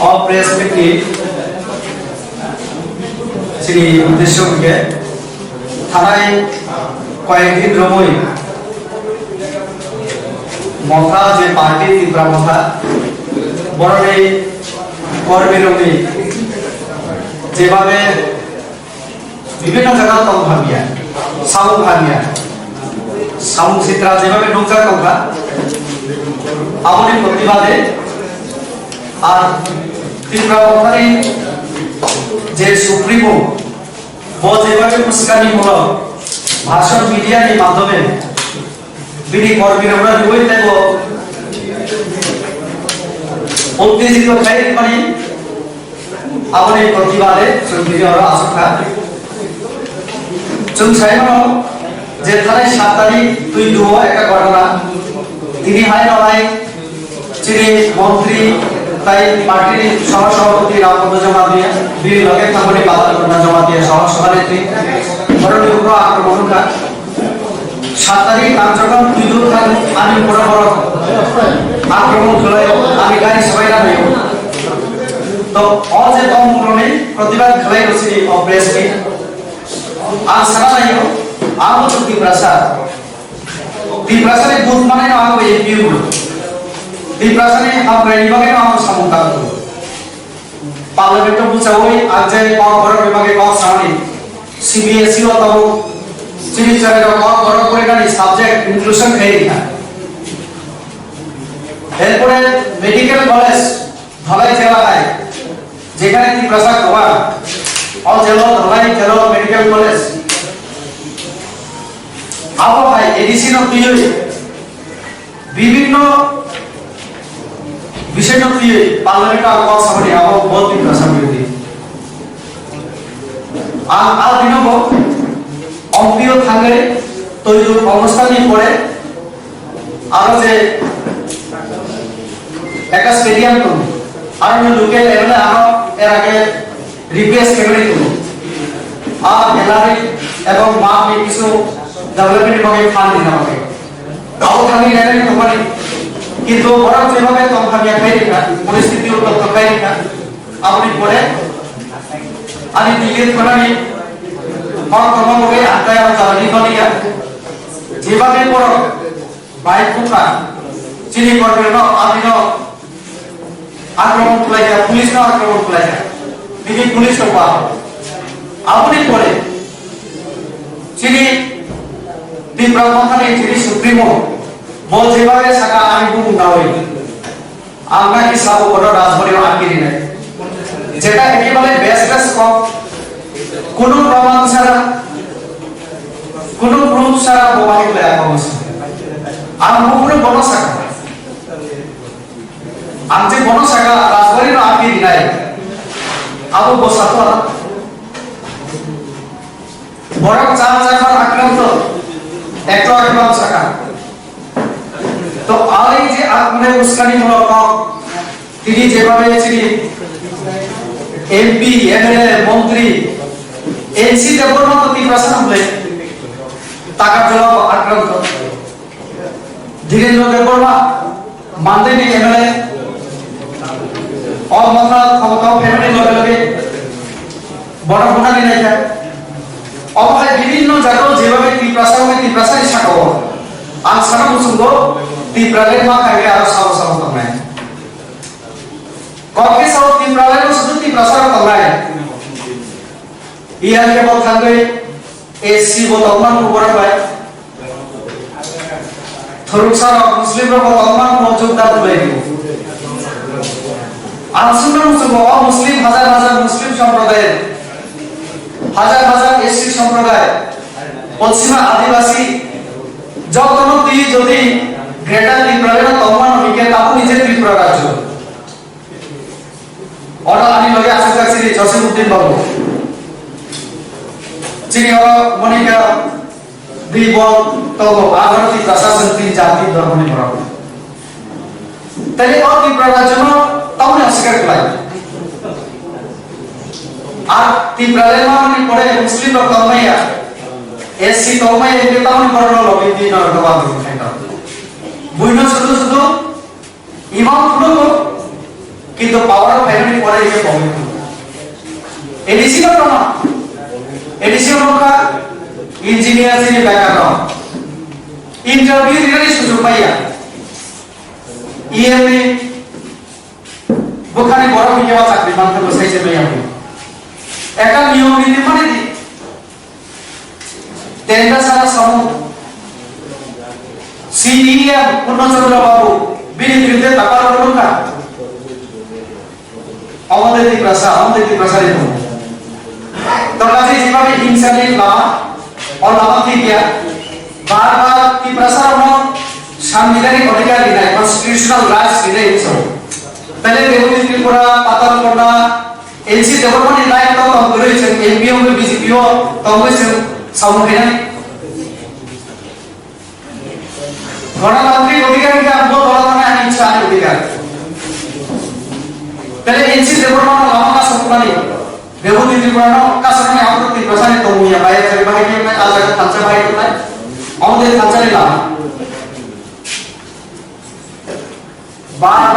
oppress ব্যক্তি শ্রী উদ্দেশ্যকে থানায় কয়েকদিন রমই মথা যে পার্টি তীব্রা মথা বড়ই কর্মীরমী যেভাবে বিভিন্ন জায়গা তল ভাবিয়া সামু চিত্রা যেভাবে ঢোকা কথা আমাদের প্রতিবাদে আর তীব্রাবতারী যে সুপ্রিমো ও যেভাবে উস্কানিমূলক ভাষণ মিডিয়ার মাধ্যমে বিডি কর্মীরা ওই দেব উত্তেজিত খাই পারি আমাদের প্রতিবাদে সুপ্রিমোর আশঙ্কা जों साइमाव जे थानाय 7 तारिख 2 একটা ঘটনা তিনি হাই নয় যিনি মন্ত্রী তাই পার্টির সহসভাপতি রামপদ জমা দিয়ে বিল লগে কামড়ে বাধা ঘটনা জমা দিয়ে সহসভাপতি ধরনের উপর আক্রমণকা 7 তারিখ আর যখন 2 খান আমি বড় বড় আক্রমণ চলে আমি গাড়ি সবাই না হইব তো অল যে তমগ্রমে প্রতিবাদ খেলাই রছি অবভিয়াসলি আর সারা নাইও আলো তো দিপ্রাসারে বুথ মানে না আলো এপি গুলো দিপ্রাসারে আপনি বিভাগে না আলো সামুকা গুলো পার্লামেন্ট বুঝাওই আজে কম বড় বিভাগে কম সামনে সিবিএসই ও তব চিনি চারে কম বড় করে গানি সাবজেক্ট ইনক্লুশন এই না এরপরে মেডিকেল কলেজ ধলাই জেলা হয় যেখানে দিপ্রাসা কবার और चलो धलाई चलो मेडिकल कॉलेज अब भाई एडिशन ऑफ पीओ विभिन्न विषय ऑफ पीओ पार्लियामेंट का कॉल समरी अब बहुत ही समरी थी आ दिनों को অম্পিও থাকে তো এই অবস্থা নিয়ে পড়ে আর যে একটা স্টেডিয়াম তো আর লোকাল লেভেলে আর এর আগে रिप्लेस करने को आप गैलरी एवं माप में किसको डेवलपमेंट में फांड देना होगा अब खाली गैलरी तो बनी कि दो बड़ा चीज़ों में तो हम क्या करेंगे परिस्थितियों को तो करेंगे अपनी पढ़े आने दिल्ली बनाने और कम हो गए आता है और जानी तो नहीं है जीवन में पढ़ो बाइक को का चीनी करने ना आदि ना आक्रमण करेगा पुलिस ना आक्रमण करेगा दिल्ली पुलिस को पाओ आपने पढ़े चीनी दिप्रामथाने चीनी सुप्रीमो बोल जेबावे सका आनी को मुंडावई आंगा की साबो बड़ा राजबाड़ी आके नहीं जेटा एकेबारे बेस्टलेस को कोनो प्रमाण सारा कोनो प्रूफ सारा मोबाइल ले आको आम मुकुने बनो सका आमचे बनो सका राजबाड़ी आके नहीं अब बसातो ना बड़ा चार चार आक्रांत एक तो आक्रांत सका तो आले जे आपने उसका नहीं बोला का तिनी जेबावे चिनी एमपी एमएलए मंत्री एनसी देवर मत ती प्रश्न हमले टाका जवाब आक्रांत धीरेन्द्र देवबर्मा मानदेनी एमएलए और मतलब ক্ষমতা ফেরনে লগে বড় গুণানি নাই যায় অবহায় বিভিন্ন জায়গা যেভাবে তীব্রাসাই শাখাও আর সারা মুসুঙ্গ তীব্রালের মা খাইলে আর সাব সাব তমায় ককে সাব তীব্রালের শুধু তীব্রাসার তমায় ইয়ার কে বল থাকবে এসসি বতমান উপরে পায় থরুকসার মুসলিম র বতমান মৌজুদদার হয়ে গেল আনসুনাম সুবহ মুসলিম হাজার হাজার মুসলিম সম্প্রদায়ের হাজার হাজার এসসি সম্প্রদায় পশ্চিমা আদিবাসী যখন তুই যদি গ্রেটার ত্রিপুরা তমান হইকে তাও নিজে ত্রিপুরা রাজ্য অর্ডার আনি লগে আছে কাছে জসিমউদ্দিন বাবু চিনি মনিকা বিবল তো আগরতি প্রশাসন তিন জাতি ধর্মনি পড়া তাহলে ত্রিপুরা রাজ্য তাহলে অস্বীকার করা আর ত্রিপুরালে মানে পড়ে মুসলিম র তলমাইয়া এসসি তলমাইয়া এতে তাহলে পড়লো লগে দিন আর দবাব খাইতা বুইনো শুধু শুধু ইমাম ফুলো কিন্তু পাওয়ার ফ্যামিলি পরে গিয়ে প্রবলেম হলো এডিসি না প্রমাণ এডিসি নৌকা ইঞ্জিনিয়ার যিনি ব্যাকগ্রাউন্ড ইন্টারভিউ দিলে সুযোগ পাইয়া ইএমএ ওখানে বড় হয়ে যাওয়া চাকরি মানতে বসাইছে ভাইয়া একটা নিয়ম নীতি মানে দি টেন্ডার সারা সমূহ সিইএম পূর্ণচন্দ্র বাবু বিরুদ্ধে টাকার অনুকা আমাদের প্রসারিত তো কাজে যেভাবে হিংসাকে লামা লামা দিয়ে বারবার কি প্রসারণ সাংবিধানিক অধিকার দিনাই কনস্টিটিউশনাল রাইটস দিনাই पहले देवती त्रिपुरा पातालकोटा एनसी डेवलपमेंट लाइन तो कंप्यूटर एमपीओ में बीसीपीओ तो से सामने गणतांत्रिक अधिकार के आपको बोला था मैं इच्छा अधिकार पहले एनसी डेवलपमेंट लामा का सपना नहीं देवती त्रिपुरा का सपना आप तो प्रसार तो हुआ बाय से बाय के मैं आज तक खर्चा बाय करना है और दे खर्चा नहीं लामा बार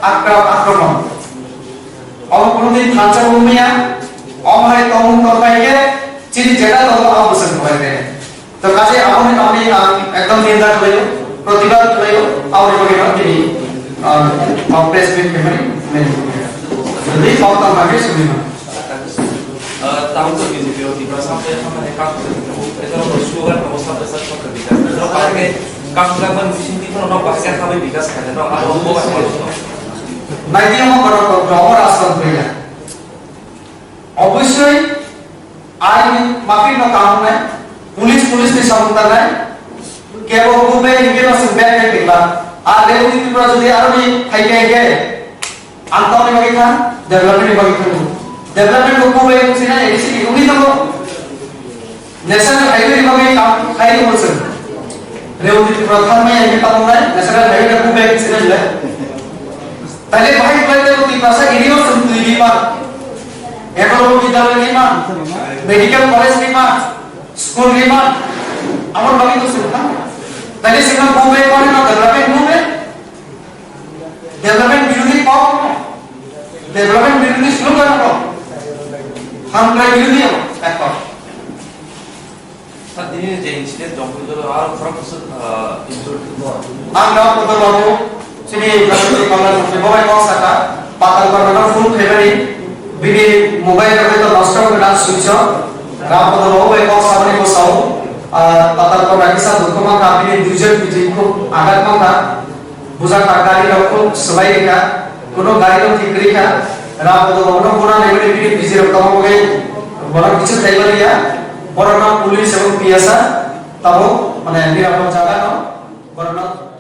आक्रमण और कोनोदिन खांचा भूमिया और है तमुन तोरबाइके चिनी जेटा तो अवसर होते हैं तो काजे आपण আমি একদম নিন্দা করিও প্রতিবাদ করিও আর এবারে তিনি প্রেস মিট কেমন মেনে যদি ফটো ভাগে শুনি না tahun tu BJP di sampai sama mereka itu orang suara kalau sampai satu kerja kalau pakai kamu kan mesin itu orang pakai kami bikas kan orang ada orang buat kalau নাই দিয়ে আমার গ্রহর আশ্রম হয়ে যায় অবশ্যই আইন মাফিক না কাম নাই পুলিশ নি সমতা নাই কেবল গুবে ইনকে না ব্যাক কে দিলা আর দেবতি ত্রিপুরা যদি আরো নি খাইকে গে আন্তনি বাকি খান ডেভেলপমেন্ট বাকি খান ডেভেলপমেন্ট को गुबे सिना एसी उनी तो नेशनल हाईवे बाकी काम खाई बोलছে देवति ত্রিপুরা থান में इनके पास है नेशनल हाईवे का गुबे सिना है पहले भाई पहले वो तीसरा यूनिवर्सिटी बीमा एकोनॉमिक विद्यालय बीमा मेडिकल कॉलेज बीमा स्कूल बीमा আমার বাকি তো সুবিধা पहले सिंगल मुंबई कोने ना डेवलपमेंट বিরোধী কম डेवलपमेंट বিরোধী স্লোগান কম हम का বিরোধী এখন tadi যে ইনসিডেন্ট জঙ্গল আর ফরক ইনজুর্ড আমরা কত বাবু sini berarti kalau di bawah kosaka patal karena full family bini mobile kerja itu lost out dengan switch off rapat di bawah kosaka ini kosau patal karena kisah dokumen kami ini tujuan bijinku agak mana bukan kagari aku selain ka kuno gari itu tikri ka rapat di bawah kurang lebih bini busy rekam oke orang kecil driver ya orang polis atau biasa tahu mana yang dia mau jaga no orang